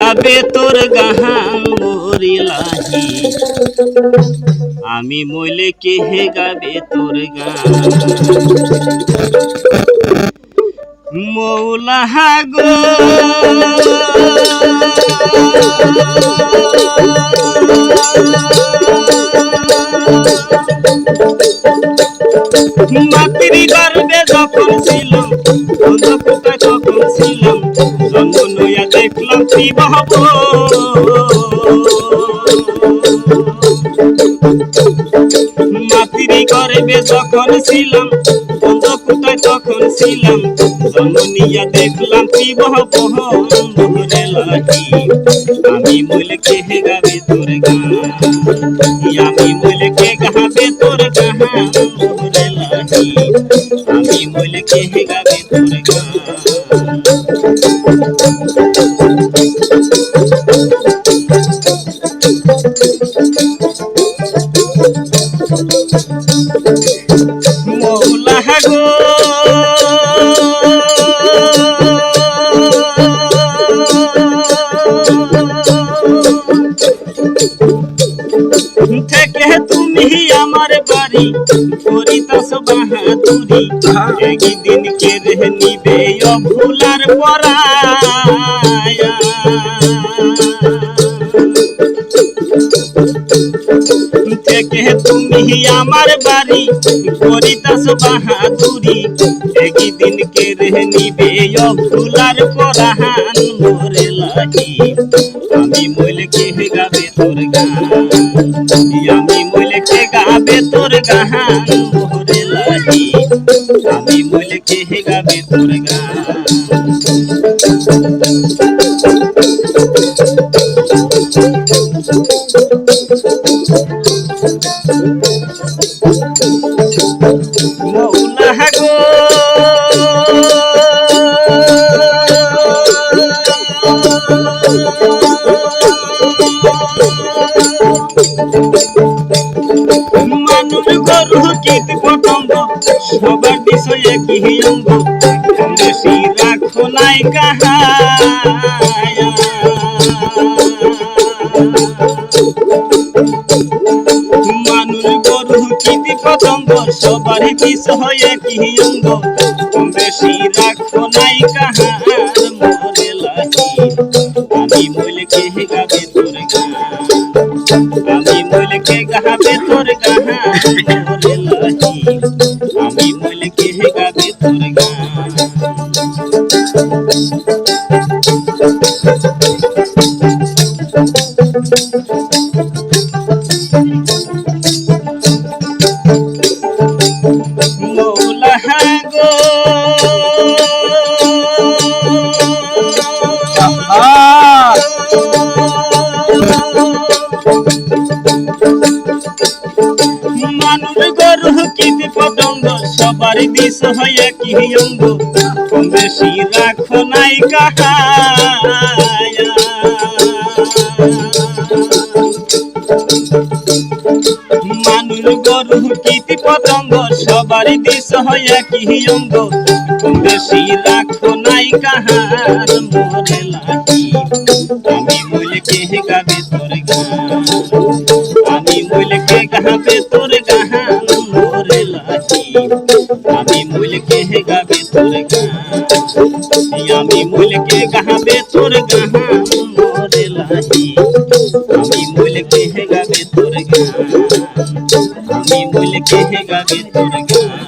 গাবে তোর গাহান মরিলাহি আমি মইলে কে হে গাবে তোর গান মৌলা গো মাটির গর্ভে যখন ছিলাম অন্ধকূপে যখন ছিলাম জন্ম নইয়া দেখলাম ত্রিভব মাটির গর্ভে যখন ছিলাম অন্ধকূপে তখন ছিলাম জন্ম নিয়া দেখলাম ত্রিভব মোহরে লাগি আমি মইলে কে গাবে তোর গান আমি মইলে কে গাবে তোর গান আমি মইলে কে গাবে তোর গান মৌলা গো থেকে তুমি আমার বাড়ি করিতাস বাহাদুরি একদিন কে রে নিবে অভুলার পরায়া থেকে তুমি আমার বাড়ি করিতাস বাহাদুরি একদিন কে রে নিবে অভুলার পরাহান মোরে লাগি আমি মইলে কে গাবে তোর গান আমি মইলে কে গাবে তোর গান মোরে লাগি আমি মইলে কে গাবে তোর গান মৌলা গো মানুষ গরু কীট পতঙ্গ সবার বিষয়ে কি অঙ্গ বেশি রাখো নাই কাহায়া মানুষ গরু কীট পতঙ্গ সবার বিষয়ে কি অঙ্গ বেশি রাখো নাই কাহার মোরে লাগি আমি মইলে কে গাবে তোর গান আমি মইলে কে গাবে তোর গান মোরে লাগি আমি মইলে কে গাবে তোর গান মৌলা গো মানুষ গরু কীট পতঙ্গ সবার বিষয়ে কি অঙ্গ বেশি রাখো নাই কাহায়া মানুষ গরু কীট পতঙ্গ সবার বিষয়ে কি অঙ্গ বেশি রাখো নাই কাহার মোরে লাগি আমি মইলে কে গাবে তোর গান আমি মইলে কে গাবে তোর গান মোরে লাগি আমি মইলে কে গাবে তোর গান আমি মইলে কে গাবে তোর গান মোরে লাগি আমি মইলে কে গাবে তোর গান আমি মইলে কে গাবে তোর গান